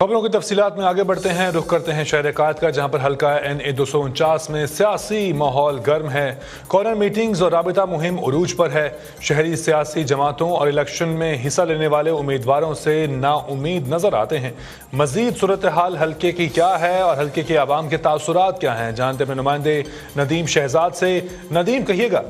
खबरों की तफसीलात में आगे बढ़ते हैं। रुख करते हैं शहर कायद का, जहां पर हल्का NA 249 में सियासी माहौल गर्म है। कॉर्नर मीटिंग्स और राबिता मुहिम उरूज पर है। शहरी सियासी जमातों और इलेक्शन में हिस्सा लेने वाले उम्मीदवारों से नाउमीद नजर आते हैं। मजीद सूरत हाल हल्के की क्या है और हल्के के आवाम के तासुरात क्या हैं, जानते हैं नुमाइंदे नदीम शहजाद से। नदीम, कहिएगा।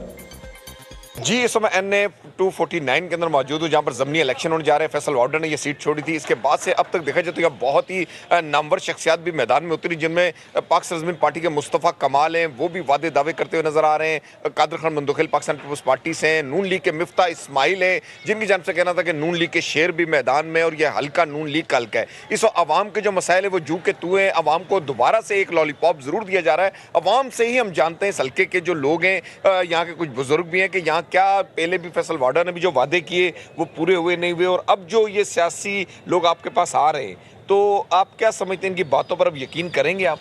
जी, इस समय NA 249 के अंदर मौजूद हूँ, जहाँ पर ज़मीनी इलेक्शन होने जा रहे हैं। फैसल वार्डन ने ये सीट छोड़ी थी। इसके बाद से अब तक देखा जाए तो यह बहुत ही नामवर शख्सियात भी मैदान में उतरी, जिनमें पाक सरजमीन पार्टी के मुस्तफ़ा कमाल हैं, वो भी वादे दावे करते हुए नजर आ रहे हैं। कादर खान मंदोखिल पाकिस्तान पीपल्स पार्टी से हैं। नून लीग के मिफ्ता इस्माइल हैं, जिनकी जानिब से कहना था कि नून लीग के शेर भी मैदान में, और यह हल्का नून लीग का हल्का है। इस आवाम के जो मसाइल है वो जू के तू हैं। आवाम को दोबारा से एक लॉलीपॉप जरूर दिया जा रहा है। आवाम से ही हम जानते हैं इस हल्के के जो लोग हैं, यहाँ के कुछ बुजुर्ग भी हैं, कि यहाँ क्या पहले भी फैसल वार्डन ने भी जो वादे किए वो पूरे हुए नहीं हुए, और अब जो ये सियासी लोग आपके पास आ रहे हैं, तो आप क्या समझते हैं इनकी बातों पर अब यकीन करेंगे आप?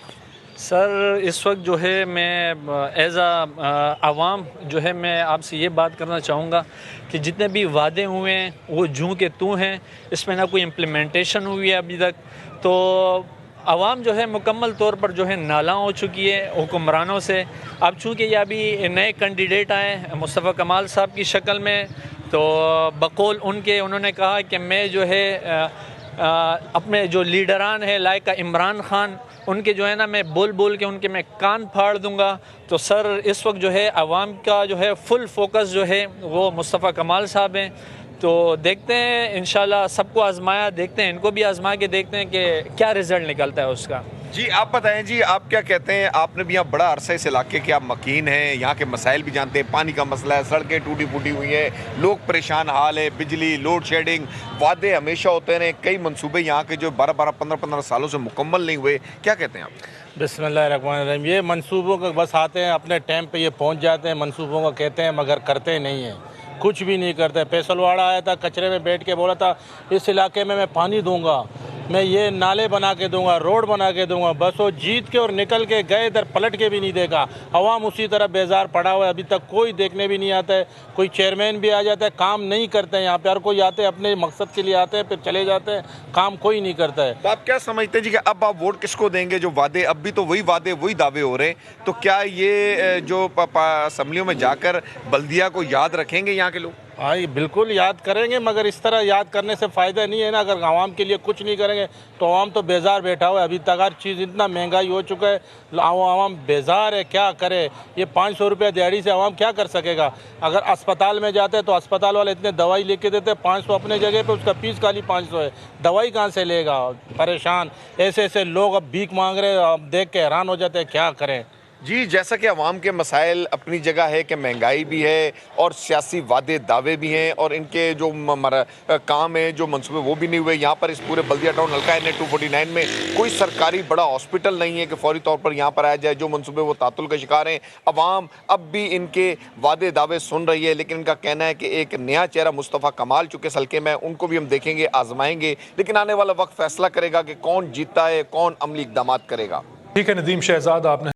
सर, इस वक्त जो है मैं एज आवाम जो है मैं आपसे ये बात करना चाहूँगा कि जितने भी वादे हुए हैं वो जूं के तू हैं। इसमें ना कोई इम्प्लीमेंटेशन हुई है अभी तक। तो आवाम जो है मुकम्मल तौर पर जो है नाला हो चुकी है हुक्मरानों से। अब चूँकि ये अभी नए कैंडिडेट आए मुस्तफ़ा कमाल साहब की शक्ल में, तो बकौल उनके उन्होंने कहा कि मैं जो है अपने जो लीडरान है लायक इमरान खान, उनके जो है ना मैं बोल बोल के उनके मैं कान फाड़ दूंगा। तो सर, इस वक्त जो है आवाम का जो है फुल फोकस जो है वो मुस्तफ़ा कमाल साहब हैं। तो देखते हैं, इंशाल्लाह सबको आजमाया, देखते हैं इनको भी आजमा के देखते हैं कि क्या रिजल्ट निकलता है उसका। जी, आप बताएं जी, आप क्या कहते हैं? आपने भी यहाँ बड़ा अरसा इस इलाके के आप मकीन हैं, यहाँ के मसाइल भी जानते हैं। पानी का मसला है, सड़कें टूटी फूटी हुई हैं, लोग परेशान हाल है, बिजली, लोड शेडिंग, वादे हमेशा होते रहे। कई मंसूबे यहाँ के जो 12-12, 15-15 सालों से मुकम्मल नहीं हुए, क्या कहते हैं आप? बिस्मिल्लाहिर्रहमानिर्रहीम। ये मंसूबों के बस आते हैं, अपने टाइम पे ये पहुँच जाते हैं, मंसूबों का कहते हैं मगर करते नहीं हैं, कुछ भी नहीं करते। फैसलवाड़ा आया था, कचरे में बैठ के बोला था इस इलाके में मैं पानी दूंगा, मैं ये नाले बना के दूंगा, रोड बना के दूंगा। बस वो जीत के और निकल के गए, इधर पलट के भी नहीं देखा। अवाम उसी तरह बेजार पड़ा हुआ है, अभी तक कोई देखने भी नहीं आता है। कोई चेयरमैन भी आ जाता है, काम नहीं करते हैं यहाँ पे। हर कोई आते हैं अपने मकसद के लिए आते हैं, फिर चले जाते हैं, काम कोई नहीं करता है। तो आप क्या समझते हैं जी कि अब आप वोट किसको देंगे? जो वादे, अब भी तो वही वादे वही दावे हो रहे हैं, तो क्या ये जो असम्बलियों में जाकर बल्दिया को याद रखेंगे यहाँ के लोग? हाँ, ये बिल्कुल याद करेंगे, मगर इस तरह याद करने से फ़ायदा नहीं है ना। अगर आवाम के लिए कुछ नहीं करेंगे तो आवाम तो बेजार बैठा हुआ है। अभी तक हर चीज़ इतना महंगाई हो चुका है, आवाम बेजार है, क्या करे। ये 500 रुपये दिहाड़ी से आवाम क्या कर सकेगा? अगर अस्पताल में जाते हैं तो अस्पताल वाले इतने दवाई लेके देते हैं 500 अपने जगह पे, उसका फीस खाली 500 है। दवाई कहाँ से लेगा? परेशान ऐसे ऐसे लोग अब भीख मांग रहे हैं, अब देख के हैरान हो जाते हैं, क्या करें। जी, जैसा कि अवाम के मसाइल अपनी जगह है कि महंगाई भी है और सियासी वादे दावे भी हैं, और इनके जो काम है, जो मंसूबे, वो भी नहीं हुए। यहाँ पर इस पूरे बल्दिया टाउन हल्का NA 249 में कोई सरकारी बड़ा हॉस्पिटल नहीं है कि फौरी तौर पर यहाँ पर आया जाए। जो मंसूबे वो तातुल का शिकार हैं। अवाम अब भी इनके वादे दावे सुन रही है, लेकिन इनका कहना है कि एक नया चेहरा मुस्तफ़ा कमाल चुके इस हल्के में, उनको भी हम देखेंगे, आजमाएंगे, लेकिन आने वाला वक्त फैसला करेगा कि कौन जीतता है, कौन अमली इक़दामात करेगा। ठीक है नदीम शहजाद, आपने